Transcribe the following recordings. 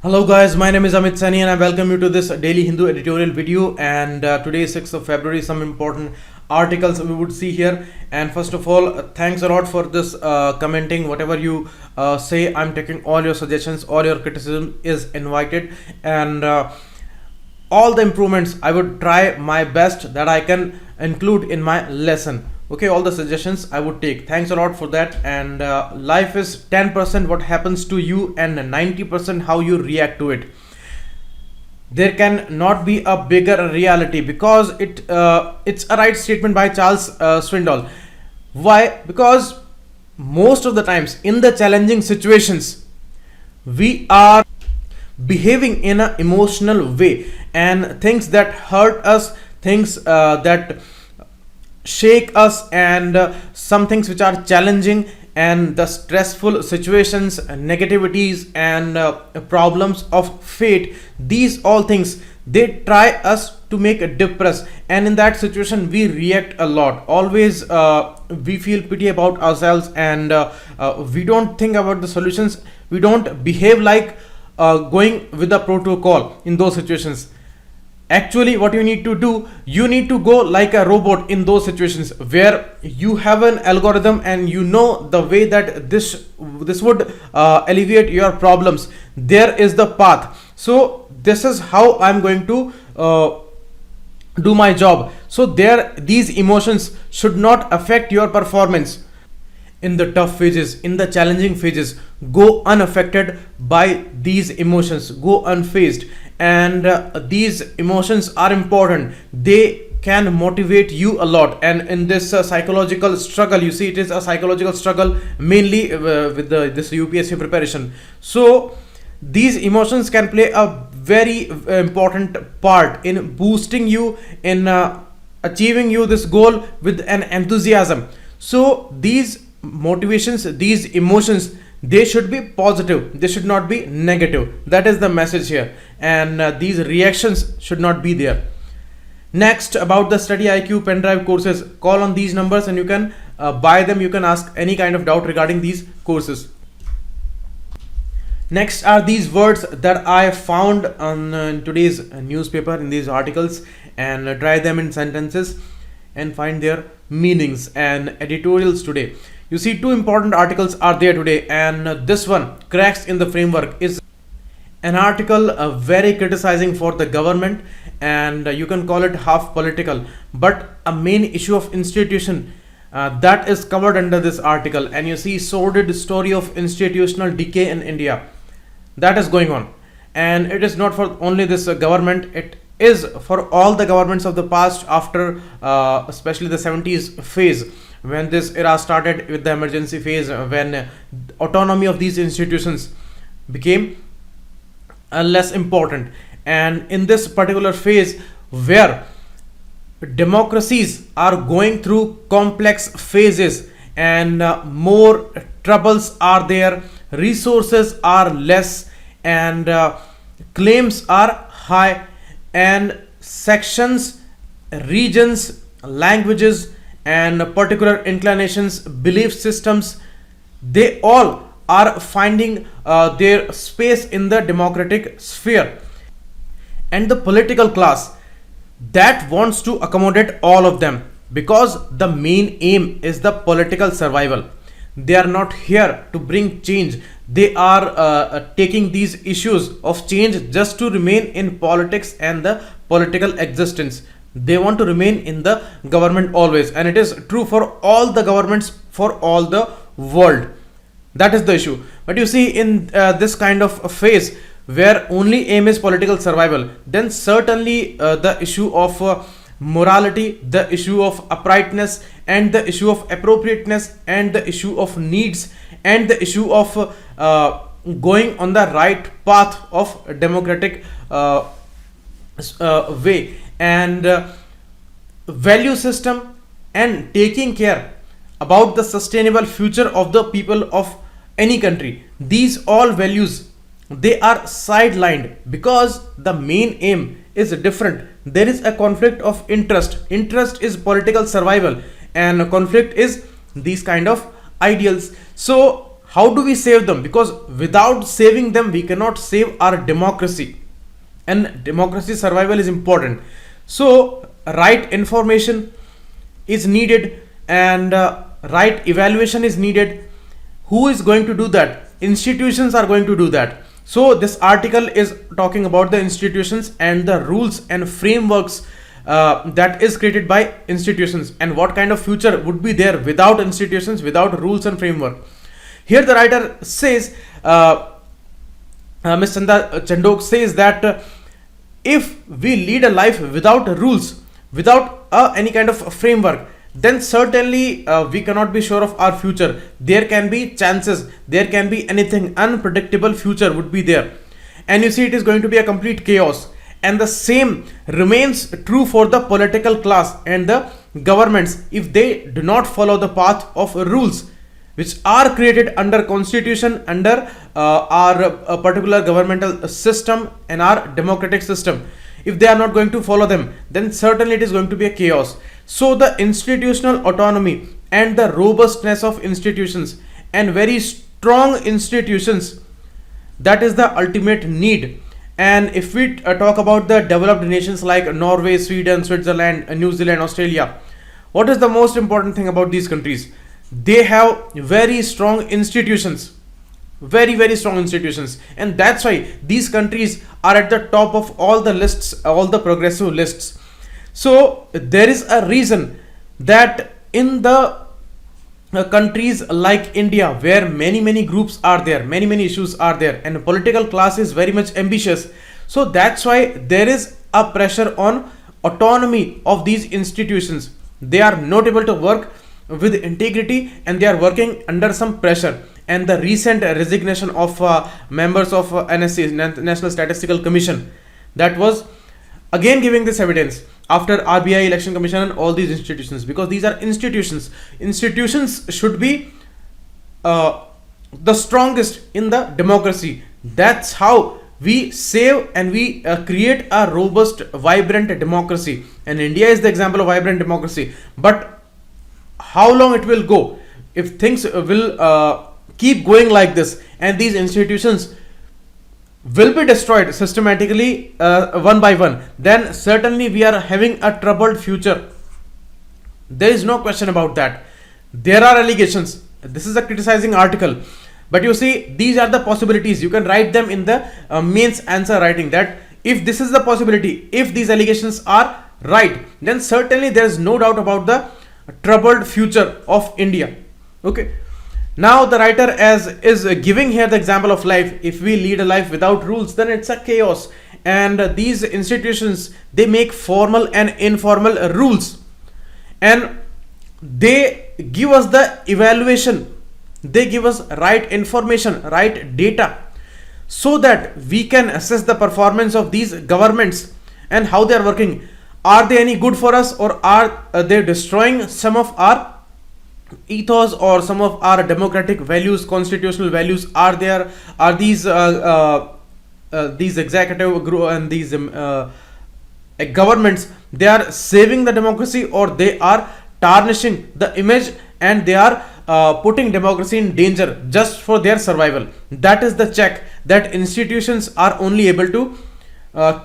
Hello guys, my name is Amit Sani and I welcome you to this daily Hindu editorial video. And today is 6th of February, some important articles we would see here. And first of all, thanks a lot for this commenting. Whatever you say, I'm taking all your suggestions, all your criticism is invited. And all the improvements, I would try my best that I can include in my lesson. Okay, all the suggestions I would take. Thanks a lot for that. And life is 10% what happens to you and 90% how you react to it. There can not be a bigger reality, because it's a right statement by Charles Swindoll. Why? Because most of the times in the challenging situations, we are behaving in an emotional way, and things that hurt us, things that shake us, and some things which are challenging, and the stressful situations, negativities, and problems of fate, these all things, they try us to make a depress, and in that situation we react a lot. Always we feel pity about ourselves, and we don't think about the solutions. We don't behave like going with the protocol in those situations. Actually, what you need to do, you need to go like a robot in those situations where you have an algorithm and you know the way that this would alleviate your problems. There is the path. So this is how I'm going to do my job. So these emotions should not affect your performance. In the tough phases, in the challenging phases, go unaffected by these emotions, go unfazed. And these emotions are important. They can motivate you a lot. And in this psychological struggle, you see, it is a psychological struggle mainly with this UPSC preparation. So these emotions can play a very important part in boosting you, in achieving you this goal with an enthusiasm. So these motivations, these emotions, they should be positive, they should not be negative. That is the message here. And these reactions should not be there. Next, about the StudyIQ Pendrive courses, call on these numbers and you can buy them. You can ask any kind of doubt regarding these courses. Next are these words that I found on today's newspaper, in these articles, and try them in sentences and find their meanings and editorials today. You see, two important articles are there today, and this one, cracks in the framework, is an article very criticizing for the government, and you can call it half political, but a main issue of institution that is covered under this article. And you see, sordid story of institutional decay in India, that is going on. And it is not for only this government, it is for all the governments of the past, after especially the 70s phase, when this era started with the emergency phase, when autonomy of these institutions became less important. And in this particular phase, where democracies are going through complex phases, and more troubles are there, resources are less, and claims are high, and sections, regions, languages, and particular inclinations, belief systems, they all are finding their space in the democratic sphere. And the political class that wants to accommodate all of them, because the main aim is the political survival. They are not here to bring change. They are taking these issues of change just to remain in politics and the political existence. They want to remain in the government always, and it is true for all the governments for all the world. That is the issue. But you see, in this kind of a phase where only aim is political survival, then certainly the issue of morality, the issue of uprightness, and the issue of appropriateness, and the issue of needs, and the issue of going on the right path of democratic way, and value system, and taking care about the sustainable future of the people of any country, these all values, they are sidelined because the main aim is different. There is a conflict of interest. Interest is political survival, and conflict is these kind of ideals. So how do we save them? Because without saving them, we cannot save our democracy, and democracy survival is important. So right information is needed, and right evaluation is needed. Who is going to do that? Institutions are going to do that. So this article is talking about the institutions and the rules and frameworks that is created by institutions, and what kind of future would be there without institutions, without rules and framework. Here the writer says, Ms. Chanda Chandok says that if we lead a life without rules, without any kind of framework, then certainly we cannot be sure of our future. There can be chances, there can be anything, unpredictable future would be there, and you see it is going to be a complete chaos. And the same remains true for the political class and the governments if they do not follow the path of rules which are created under constitution, under our particular governmental system and our democratic system. If they are not going to follow them, then certainly it is going to be a chaos. So the institutional autonomy and the robustness of institutions and very strong institutions, that is the ultimate need. And if we talk about the developed nations like Norway, Sweden, Switzerland, New Zealand, Australia, what is the most important thing about these countries? They have very strong institutions, very strong institutions, and that's why these countries are at the top of all the lists, all the progressive lists. So there is a reason that in the countries like India, where many groups are there, many issues are there, and the political class is very much ambitious, so that's why there is a pressure on autonomy of these institutions. They are not able to work with integrity, and they are working under some pressure. And the recent resignation of members of NSC, National Statistical Commission, that was again giving this evidence after RBI, Election Commission, and all these institutions, because these are institutions. Institutions should be the strongest in the democracy. That's how we save and we create a robust, vibrant democracy. And India is the example of vibrant democracy. But how long it will go? If things will keep going like this, and these institutions will be destroyed systematically one by one, then certainly we are having a troubled future. There is no question about that. There are allegations. This is a criticizing article, but you see, these are the possibilities. You can write them in the mains answer writing, that if this is the possibility, if these allegations are right, then certainly there is no doubt about the troubled future of India. Okay. Now the writer is giving here the example of life. If we lead a life without rules, then it's a chaos. And these institutions, they make formal and informal rules, and they give us the evaluation. They give us right information, right data, so that we can assess the performance of these governments and how they are working. Are they any good for us, or are they destroying some of our ethos or some of our democratic values, constitutional values? Are these executive group and these governments, they are saving the democracy, or they are tarnishing the image, and they are putting democracy in danger just for their survival? That is the check that institutions are only able to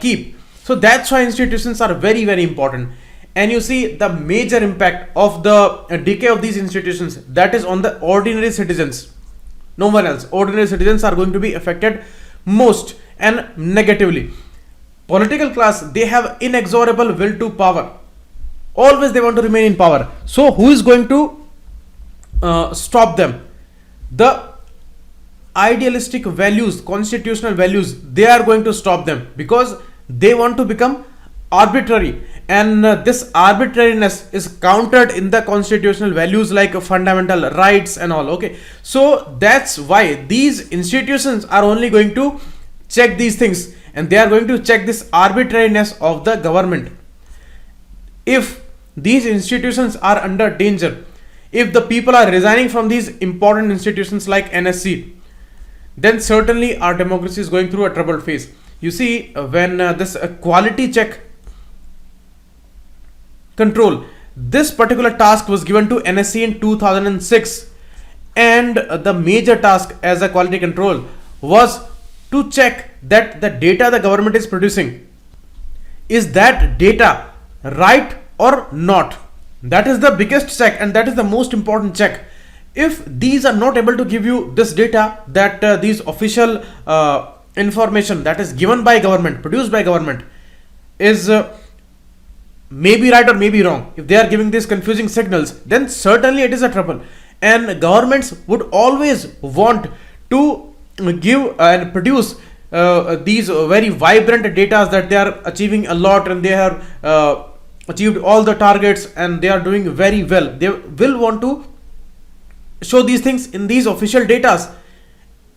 keep. So that's why institutions are very important. And you see the major impact of the decay of these institutions, that is on the ordinary citizens. No one else. Ordinary citizens are going to be affected most and negatively. Political class, they have inexorable will to power. Always they want to remain in power. So who is going to stop them? The idealistic values, constitutional values, they are going to stop them, because they want to become arbitrary, and this arbitrariness is countered in the constitutional values like fundamental rights and all. Okay, so that's why these institutions are only going to check these things, and they are going to check this arbitrariness of the government. If these institutions are under danger, if the people are resigning from these important institutions like NSC, then certainly our democracy is going through a troubled phase. You see, when this quality check control, this particular task was given to NSC in 2006, And the major task as a quality control was to check that the data the government is producing, is that data right or not. That is the biggest check, and that is the most important check. If these are not able to give you this data, that these official information that is given by government, produced by government, is maybe right or maybe wrong, if they are giving these confusing signals, then certainly it is a trouble. And governments would always want to give and produce these very vibrant data that they are achieving a lot, and they have achieved all the targets, and they are doing very well. They will want to show these things in these official datas,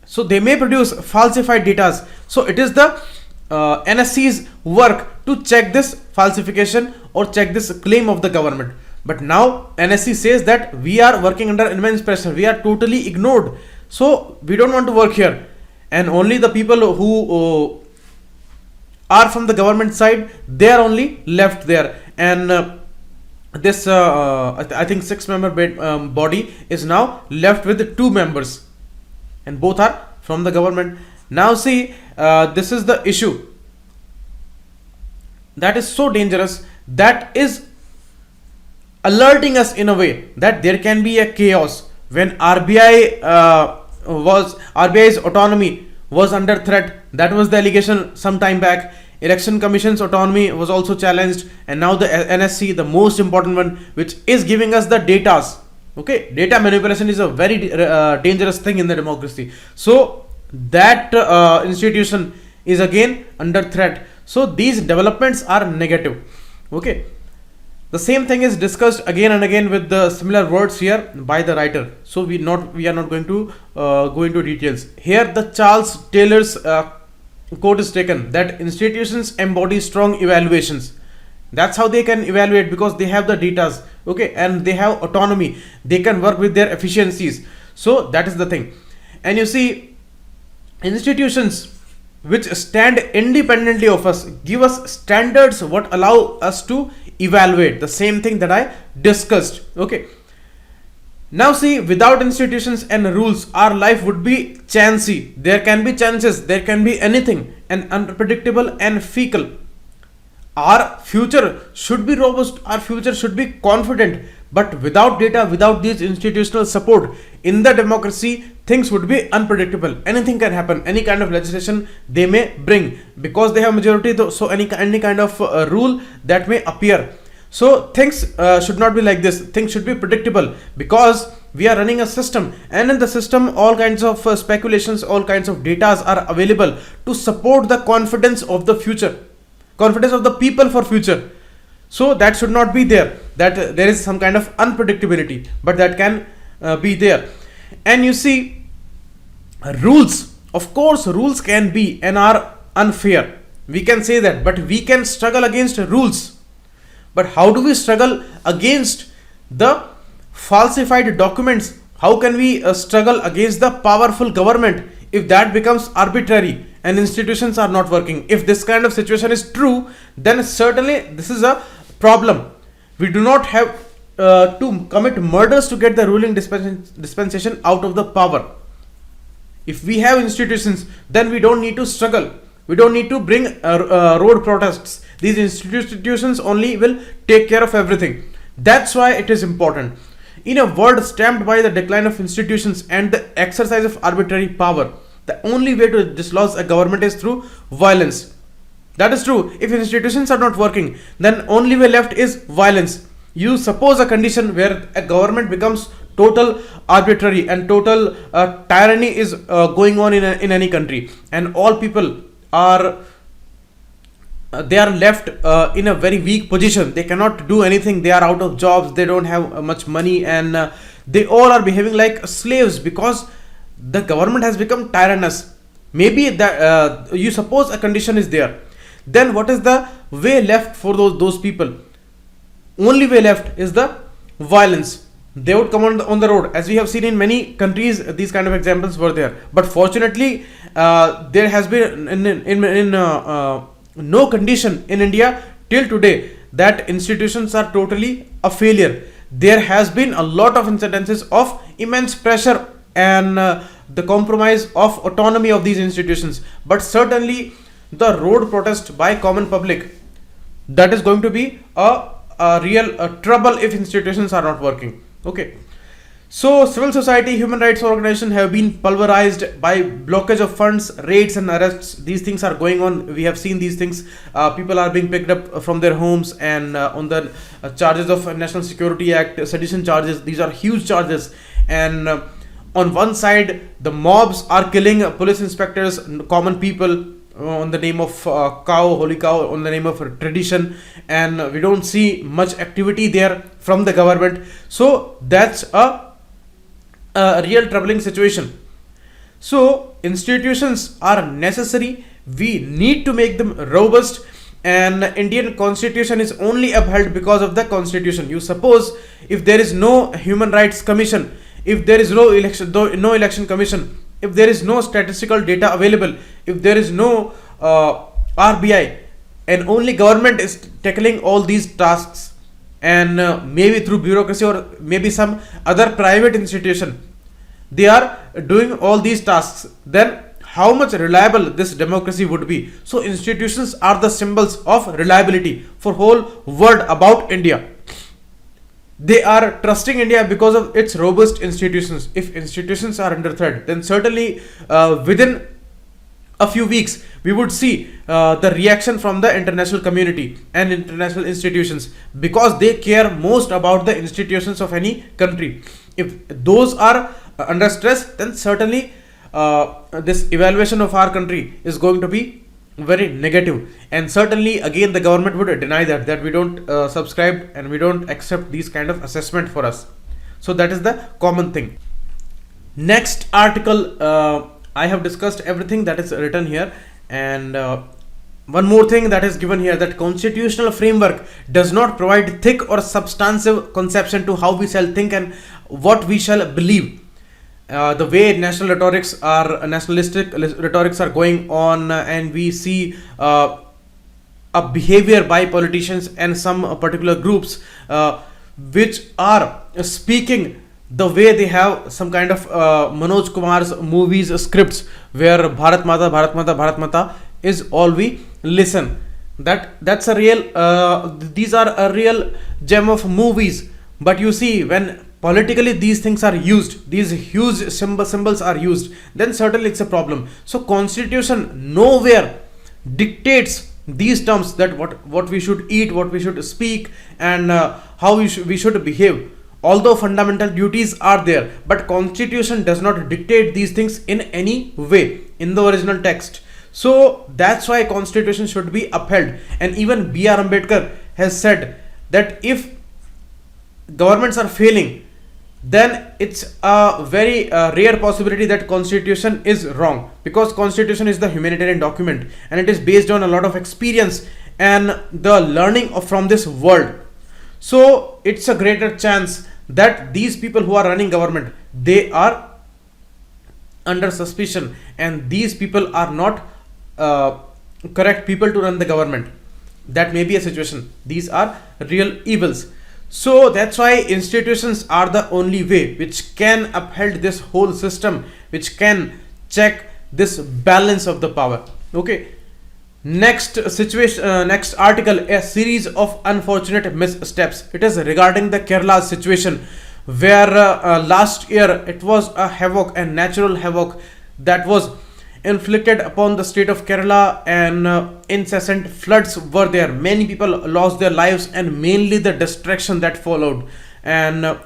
so they may produce falsified datas. So it is the NSC's work to check this falsification or check this claim of the government. But now NSC says that we are working under immense pressure, we are totally ignored, so we don't want to work here, and only the people who are from the government side, they are only left there. And this I think 6-member body is now left with 2 members, and both are from the government. Now see, this is the issue that is so dangerous, that is alerting us in a way that there can be a chaos. When RBI's autonomy was under threat, that was the allegation some time back. Election Commission's autonomy was also challenged, and now the NSC, the most important one, which is giving us the datas. Okay, data manipulation is a very dangerous thing in the democracy. So that institution is again under threat. So these developments are negative. Okay, the same thing is discussed again and again with the similar words here by the writer. So we are not going to go into details here. The Charles Taylor's quote is taken, that institutions embody strong evaluations. That's how they can evaluate, because they have the datas, okay, and they have autonomy, they can work with their efficiencies. So that is the thing. And you see, institutions which stand independently of us give us standards what allow us to evaluate, the same thing that I discussed. Okay, now see, without institutions and rules, our life would be chancy. There can be chances, there can be anything, and unpredictable and fickle. Our future should be robust, our future should be confident, but without data, without these institutional support in the democracy, things would be unpredictable. Anything can happen, any kind of legislation they may bring, because they have majority, so any kind of rule that may appear. So things should not be like this. Things should be predictable, because we are running a system, and in the system all kinds of speculations, all kinds of data are available to support the confidence of the future, confidence of the people for future. So that should not be there, that there is some kind of unpredictability, but that can be there. And you see, rules, of course rules can be and are unfair, we can say that, but we can struggle against rules. But how do we struggle against the falsified documents? How can we struggle against the powerful government if that becomes arbitrary and institutions are not working? If this kind of situation is true, then certainly this is a problem. We do not have to commit murders to get the ruling dispensation out of the power. If we have institutions, then we don't need to struggle. We don't need to bring road protests. These institutions only will take care of everything. That's why it is important. In a world stamped by the decline of institutions and the exercise of arbitrary power, the only way to dislodge a government is through violence. That is true. If institutions are not working, then only way left is violence. You suppose a condition where a government becomes total arbitrary and total tyranny is going on in any country, and all people are they are left in a very weak position. They cannot do anything. They are out of jobs, they don't have much money, and they all are behaving like slaves because the government has become tyrannous. Maybe that you suppose a condition is there, then what is the way left for those people? Only way left is the violence. They would come on the road, as we have seen in many countries. These kind of examples were there, but fortunately there has been in no condition in India till today that institutions are totally a failure. there has been a lot of incidences of immense pressure and the compromise of autonomy of these institutions. But certainly the road protest by common public, that is going to be a real trouble if institutions are not working. Okay. So civil society, human rights organizations have been pulverized by blockage of funds, raids and arrests. These things are going on. We have seen these things. People are being picked up from their homes and on the charges of National Security Act, sedition charges. These are huge charges. And on one side, the mobs are killing police inspectors, common people, on the name of cow, holy cow, on the name of tradition, and we don't see much activity there from the government. So that's a real troubling situation. So institutions are necessary. We need to make them robust, and Indian constitution is only upheld because of the constitution. You suppose if there is no human rights commission, if there is no election commission, if there is no statistical data available, if there is no RBI, and only government is tackling all these tasks, and maybe through bureaucracy or maybe some other private institution, they are doing all these tasks, then how much reliable this democracy would be? So institutions are the symbols of reliability for whole world about India. They are trusting India because of its robust institutions. If institutions are under threat, then certainly within a few weeks we would see the reaction from the international community and international institutions, because they care most about the institutions of any country. If those are under stress, then certainly this evaluation of our country is going to be very negative, and certainly again the government would deny that we don't subscribe and we don't accept these kind of assessment for us. So that is the common thing. Next article, I have discussed everything that is written here, and one more thing that is given here, that constitutional framework does not provide thick or substantive conception to how we shall think and what we shall believe. The way nationalistic rhetorics are going on, and we see a behavior by politicians and some particular groups which are speaking the way they have some kind of Manoj Kumar's movies scripts, where Bharat Mata, Bharat Mata, Bharat Mata is all we listen. That's a real these are a real gem of movies. But you see, when politically these things are used, these huge symbols are used, then certainly it's a problem. So constitution nowhere dictates these terms, that what we should eat, what we should speak, and how we should behave. Although fundamental duties are there, but constitution does not dictate these things in any way in the original text. So that's why constitution should be upheld. And even B.R. Ambedkar has said that if governments are failing, then it's a very rare possibility that constitution is wrong, because constitution is the humanitarian document and it is based on a lot of experience and the learning from this world. So it's a greater chance that these people who are running government, they are under suspicion, and these people are not correct people to run the government. That may be a situation. These are real evils. So that's why institutions are the only way which can uphold this whole system, which can check this balance of the power. Okay. Next situation, next article, a series of unfortunate missteps. It is regarding the Kerala situation, where last year it was a havoc, a natural havoc that was inflicted upon the state of Kerala, and incessant floods were there. Many people lost their lives, and mainly the destruction that followed. And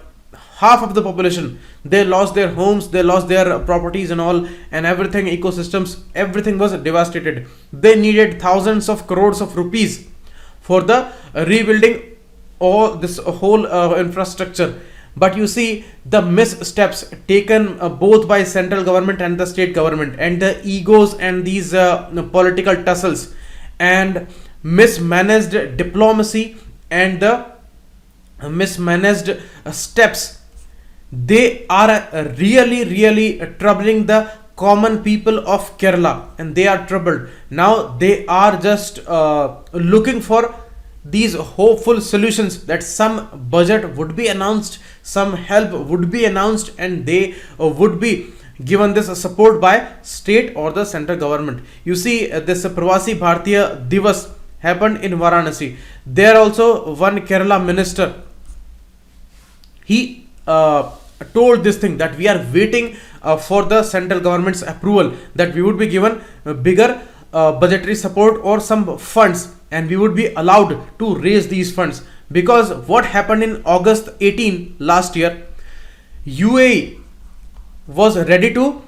half of the population, they lost their homes, they lost their properties and all, and everything, ecosystems, everything was devastated. They needed thousands of crores of rupees for the rebuilding all this whole infrastructure. But you see the missteps taken both by central government and the state government, and the egos and these political tussles and mismanaged diplomacy and the mismanaged steps, they are really troubling the common people of Kerala, and they are troubled. Now they are just looking for these hopeful solutions that some budget would be announced, some help would be announced, and they would be given this support by state or the central government. You see, this Pravasi Bharatiya Divas happened in Varanasi. There also one Kerala minister, he told this thing that we are waiting for the central government's approval, that we would be given bigger budgetary support or some funds, and we would be allowed to raise these funds. Because what happened in August 18 last year, UAE was ready to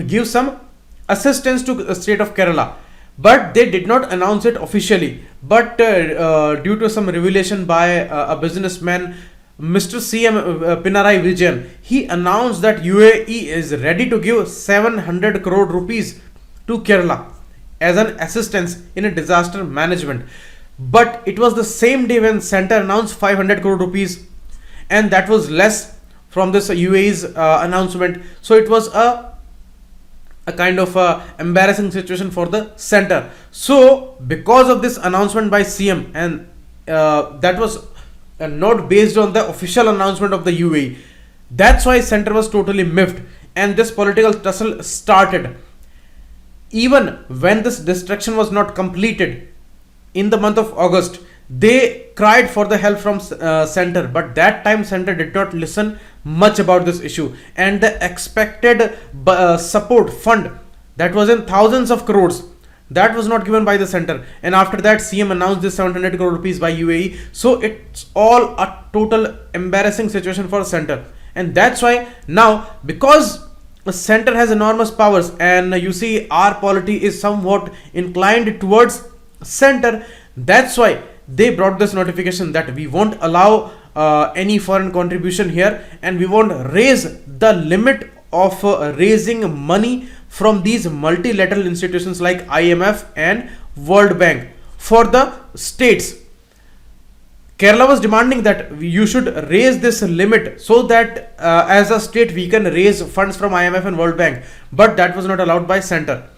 give some assistance to the state of Kerala, but they did not announce it officially. But due to some revelation by a businessman, Mr. CM Pinarayi Vijayan, he announced that UAE is ready to give 700 crore rupees to Kerala as an assistance in a disaster management. But it was the same day when center announced 500 crore rupees, and that was less from this UAE's announcement. So it was a kind of embarrassing situation for the center. So because of this announcement by CM, and that was not based on the official announcement of the UAE, that's why center was totally miffed, and this political tussle started. Even when this destruction was not completed in the month of August, they cried for the help from center, but that time center did not listen much about this issue, and the expected support fund that was in thousands of crores, that was not given by the center. And after that, CM announced this 700 crore rupees by UAE. So it's all a total embarrassing situation for center, and that's why now, because the center has enormous powers, and you see our polity is somewhat inclined towards center, that's why they brought this notification that we won't allow any foreign contribution here, and we won't raise the limit of raising money from these multilateral institutions like IMF and World Bank for the states. Kerala was demanding that you should raise this limit so that as a state we can raise funds from IMF and World Bank, but that was not allowed by center.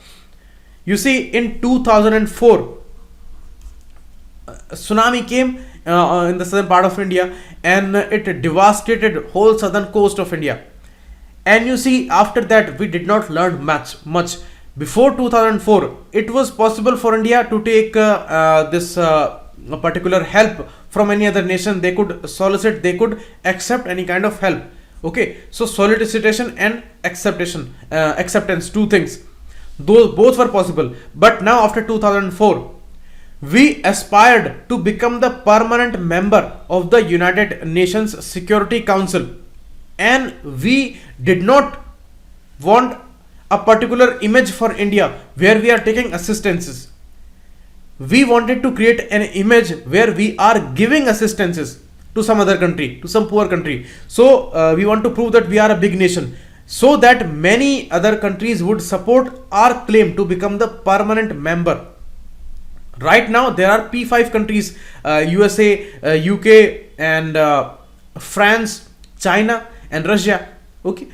You see, in 2004, tsunami came in the southern part of India, and it devastated whole southern coast of India. And you see, after that we did not learn much. Before 2004, it was possible for India to take this particular help from any other nation. They could solicit, they could accept any kind of help. Okay, so solicitation and acceptance, two things, those both were possible. But now after 2004, we aspired to become the permanent member of the United Nations Security Council, and we did not want a particular image for India where we are taking assistances. We wanted to create an image where we are giving assistances to some other country, to some poor country. So we want to prove that we are a big nation, so that many other countries would support our claim to become the permanent member. Right now there are P5 countries, USA, UK, and France, China, and Russia. Okay,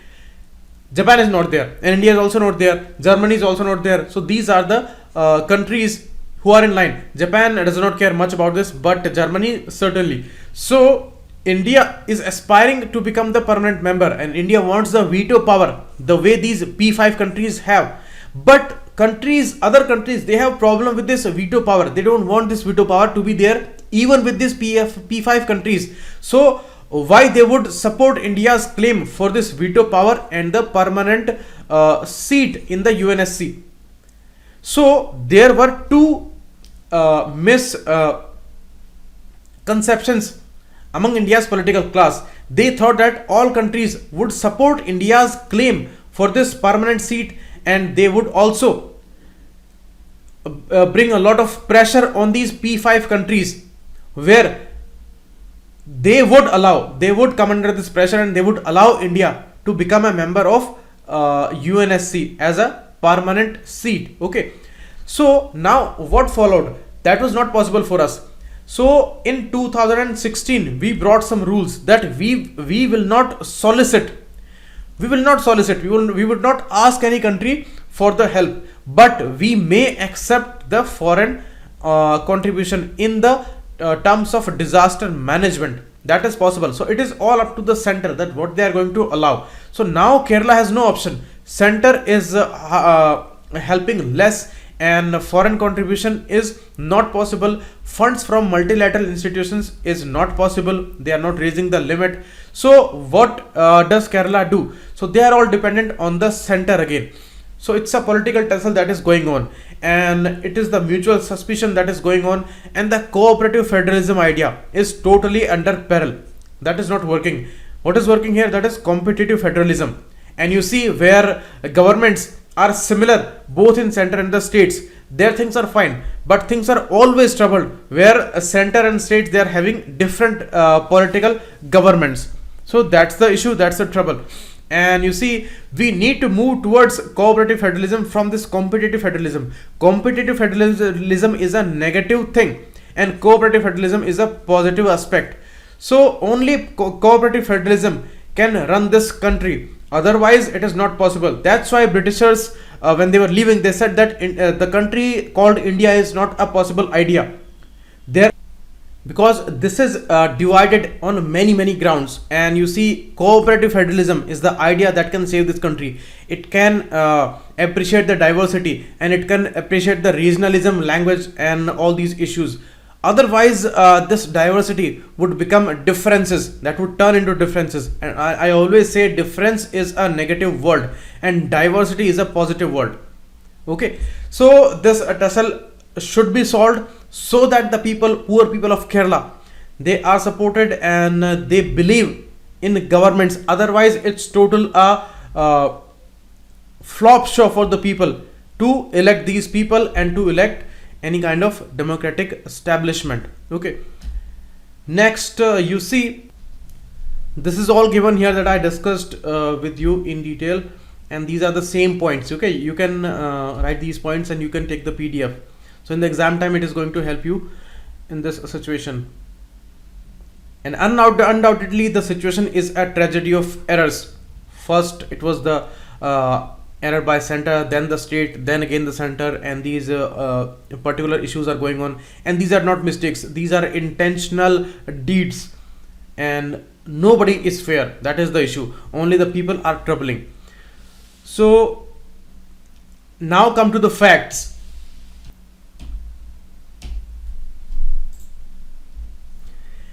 Japan is not there, and India is also not there. Germany is also not there. So these are the countries who are in line. Japan does not care much about this, but Germany certainly. So India is aspiring to become the permanent member, and India wants the veto power the way these P5 countries have. But other countries, they have problem with this veto power. They don't want this veto power to be there even with these P5 countries. So why they would support India's claim for this veto power and the permanent seat in the UNSC? So there were two misconceptions among India's political class. They thought that all countries would support India's claim for this permanent seat, and they would also bring a lot of pressure on these P5 countries, where they would come under this pressure, and they would allow India to become a member of UNSC as a permanent seat. Okay, so now what followed? That was not possible for us. So in 2016 we brought some rules that we will not solicit. We would not ask any country for the help, but we may accept the foreign contribution in the terms of disaster management, that is possible. So it is all up to the center that what they are going to allow. So now Kerala has no option. Center is helping less, and foreign contribution is not possible. Funds from multilateral institutions is not possible. They are not raising the limit. So what does Kerala do? So they are all dependent on the center again. So it's a political tussle that is going on, and it is the mutual suspicion that is going on, and the cooperative federalism idea is totally under peril. That is not working. What is working here? That is competitive federalism. And you see where governments are similar both in center and the states, their things are fine, but things are always troubled where center and states, they are having different political governments. So that's the issue, that's the trouble. And you see, we need to move towards cooperative federalism from this competitive federalism. Competitive federalism is a negative thing, and cooperative federalism is a positive aspect. So only cooperative federalism can run this country. Otherwise, it is not possible. That's why Britishers, when they were leaving, they said that the country called India is not a possible idea. Because this is divided on many grounds, and you see, cooperative federalism is the idea that can save this country. It can appreciate the diversity, and it can appreciate the regionalism, language, and all these issues. Otherwise, this diversity would become differences, that would turn into differences. And I always say difference is a negative word and diversity is a positive word. Okay, so this tussle should be solved so that the poor people of Kerala, they are supported and they believe in governments. Otherwise, it's total flop show for the people to elect these people and to elect any kind of democratic establishment. Okay, next, you see, this is all given here that I discussed with you in detail, and these are the same points. Okay, you can write these points and you can take the PDF. So in the exam time, it is going to help you in this situation. And undoubtedly, the situation is a tragedy of errors. First, it was the error by center, then the state, then again the center, and these particular issues are going on. And these are not mistakes. These are intentional deeds. And nobody is fair. That is the issue. Only the people are troubling. So now come to the facts.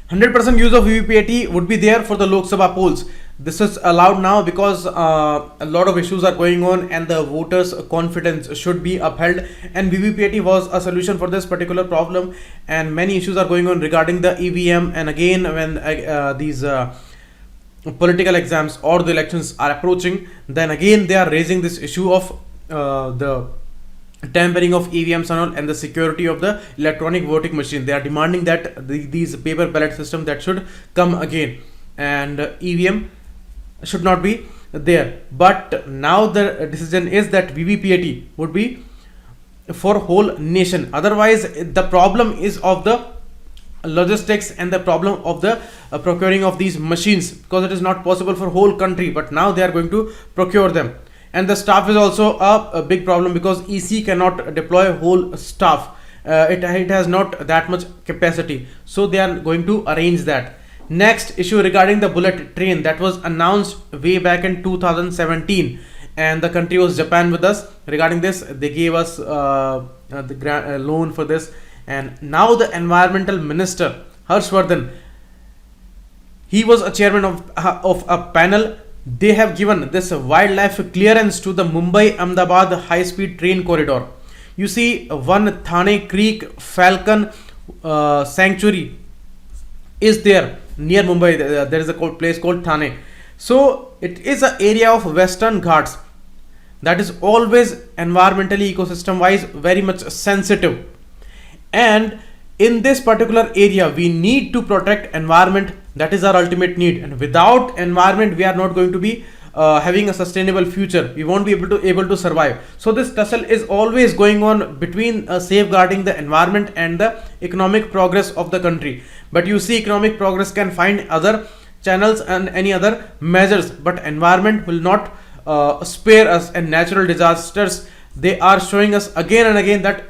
100% use of VVPAT would be there for the Lok Sabha polls. This is allowed now because a lot of issues are going on and the voters' confidence should be upheld, and VVPAT was a solution for this particular problem. And many issues are going on regarding the EVM, and again when these political exams or the elections are approaching, then again they are raising this issue of the tampering of EVMs and all, and the security of the electronic voting machine. They are demanding that these paper ballot system that should come again, and EVM should not be there. But now the decision is that VVPAT would be for whole nation. Otherwise, the problem is of the logistics and the problem of the procuring of these machines, because it is not possible for whole country, but now they are going to procure them. And the staff is also a big problem, because EC cannot deploy whole staff. It has not that much capacity, so they are going to arrange that. Next issue regarding the bullet train that was announced way back in 2017, and the country was Japan with us regarding this. They gave us the loan for this, and now the environmental minister Harshvardhan, he was a chairman of a panel. They have given this wildlife clearance to the Mumbai-Ahmedabad high-speed train corridor. You see, one Thane Creek Falcon sanctuary is there near Mumbai. There is a place called Thane. So it is an area of Western Ghats that is always environmentally, ecosystem-wise, very much sensitive. And in this particular area, we need to protect environment. That is our ultimate need, and without environment we are not going to be having a sustainable future. We won't be able to survive. So this tussle is always going on between safeguarding the environment and the economic progress of the country. But you see, economic progress can find other channels and any other measures, but environment will not spare us. And natural disasters, they are showing us again and again that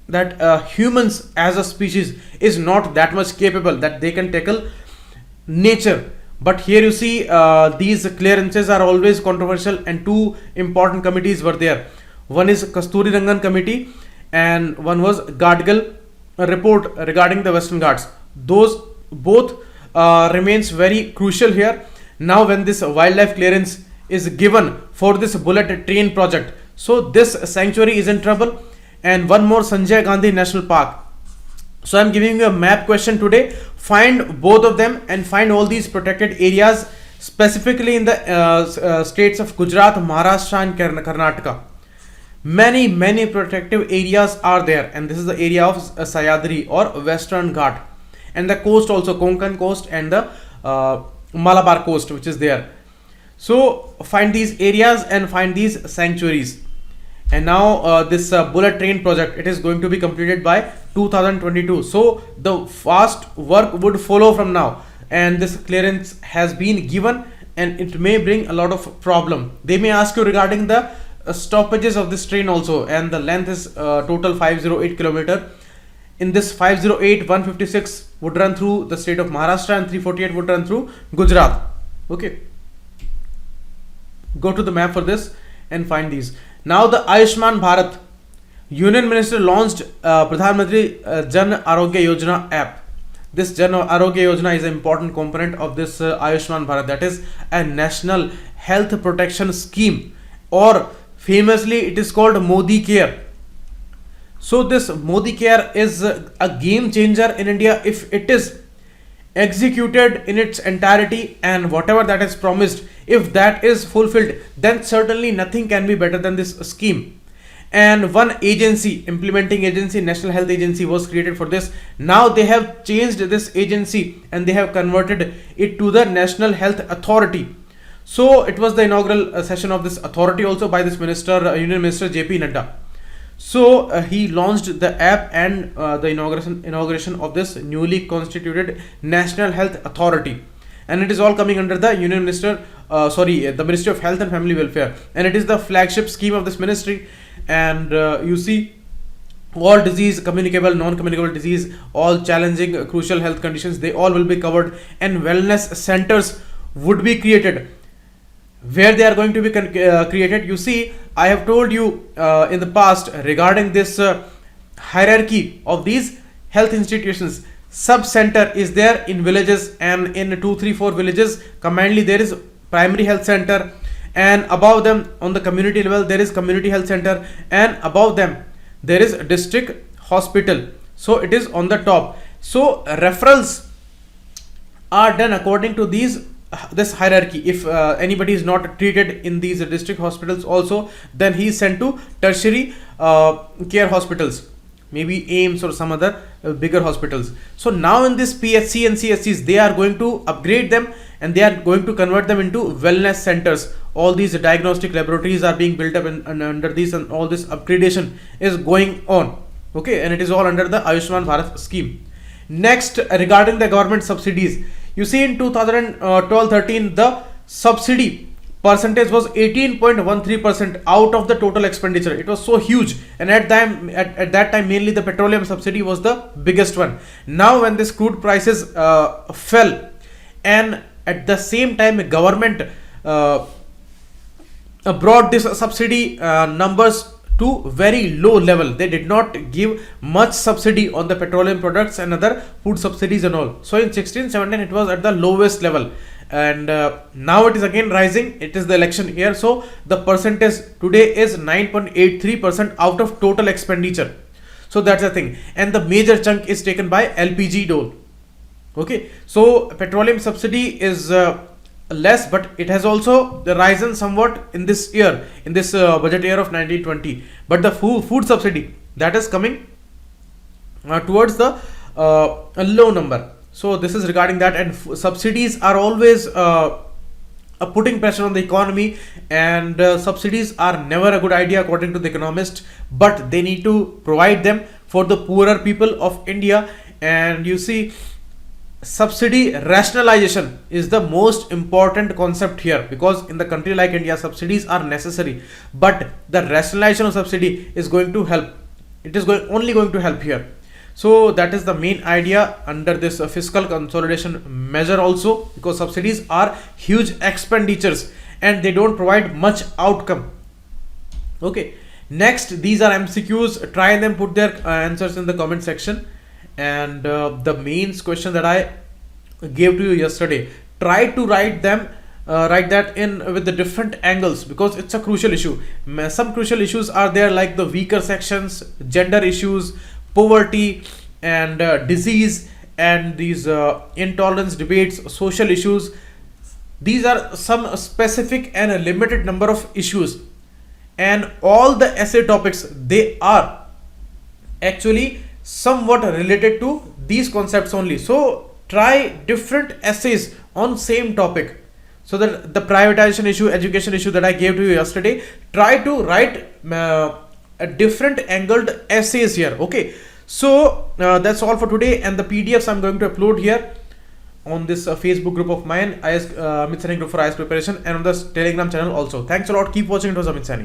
that humans as a species is not that much capable that they can tackle nature. But here you see these clearances are always controversial, and two important committees were there. One is Kasturi Rangan committee and one was Gadgil report regarding the Western Ghats. Those both remains very crucial here. Now when this wildlife clearance is given for this bullet train project, so this sanctuary is in trouble. And one more, Sanjay Gandhi National Park. So I'm giving you a map question today. Find both of them and find all these protected areas specifically in the states of Gujarat, Maharashtra and Karnataka. Many protective areas are there, and this is the area of Sayadri or Western Ghat, and the coast also, Konkan coast and the Malabar coast, which is there. So find these areas and find these sanctuaries. And now this bullet train project, it is going to be completed by 2022. So the fast work would follow from now, and this clearance has been given, and it may bring a lot of problem. They may ask you regarding the stoppages of this train also, and the length is total 508 kilometer. In this 508, 156 would run through the state of Maharashtra and 348 would run through Gujarat. Okay, go to the map for this and find these. Now the Ayushman Bharat, Union Minister launched Pradhan Mantri Jan Arogya Yojana app. This Jan Arogya Yojana is an important component of this Ayushman Bharat, that is a national health protection scheme, or famously it is called Modi Care. So this Modi Care is a game changer in India if it is executed in its entirety, and whatever that is promised, if that is fulfilled, then certainly nothing can be better than this scheme. And one agency, implementing agency, National Health Agency, was created for this. Now they have changed this agency and they have converted it to the National Health Authority. So it was the inaugural session of this authority also by this minister, Union Minister JP Nadda. So he launched the app and the inauguration of this newly constituted National Health Authority, and it is all coming under the Union Minister, the Ministry of Health and Family Welfare, and it is the flagship scheme of this ministry. And you see, all disease, communicable, non-communicable disease, all challenging, crucial health conditions, they all will be covered, and wellness centers would be created. Where they are going to be created, you see, I have told you in the past regarding this hierarchy of these health institutions. Sub center is there in villages, and in 2, 3, 4 villages combinedly there is primary health center, and above them on the community level there is community health center, and above them there is district hospital. So it is on the top. So referrals are done according to this hierarchy. If anybody is not treated in these district hospitals also, then he is sent to tertiary care hospitals, maybe AIMS or some other bigger hospitals. So now in this PHC and CSCs, they are going to upgrade them and they are going to convert them into wellness centers. All these diagnostic laboratories are being built up and under these, and all this upgradation is going on. Okay, and it is all under the Ayushman Bharat scheme. Next, regarding the government subsidies, you see in 2012-13 the subsidy percentage was 18.13% out of the total expenditure. It was so huge, and at that time mainly the petroleum subsidy was the biggest one. Now when this crude prices fell, and at the same time government brought this subsidy numbers to very low level. They did not give much subsidy on the petroleum products and other food subsidies and all. So in 16-17 it was at the lowest level, and now it is again rising. It is the election year, so the percentage today is 9.83% out of total expenditure. So that's the thing, and the major chunk is taken by LPG dole. Okay, so petroleum subsidy is less, but it has also risen somewhat in this year, in this budget year of 1920. But the food subsidy, that is coming towards the a low number. So this is regarding that, and subsidies are always putting pressure on the economy, and subsidies are never a good idea according to the economist, but they need to provide them for the poorer people of India. And you see, subsidy rationalization is the most important concept here, because in the country like India subsidies are necessary, but the rationalization of subsidy is going to help. It is only going to help here. So that is the main idea under this fiscal consolidation measure also, because subsidies are huge expenditures and they don't provide much outcome. Okay, next, these are MCQs. Try them, put their answers in the comment section. And the mains question that I gave to you yesterday, try to write them, write that in with the different angles, because it's a crucial issue. Some crucial issues are there, like the weaker sections, gender issues, poverty, and disease, and these intolerance debates, social issues. These are some specific and a limited number of issues, and all the essay topics, they are actually somewhat related to these concepts only. So try different essays on same topic, so that the privatization issue, education issue that I gave to you yesterday, try to write a different angled essays here. Okay, so that's all for today, and the PDFs I'm going to upload here on this Facebook group of mine, IAS Amit Sani Group for IAS Preparation, and on this Telegram channel also. Thanks a lot. Keep watching. It was Amit Sani.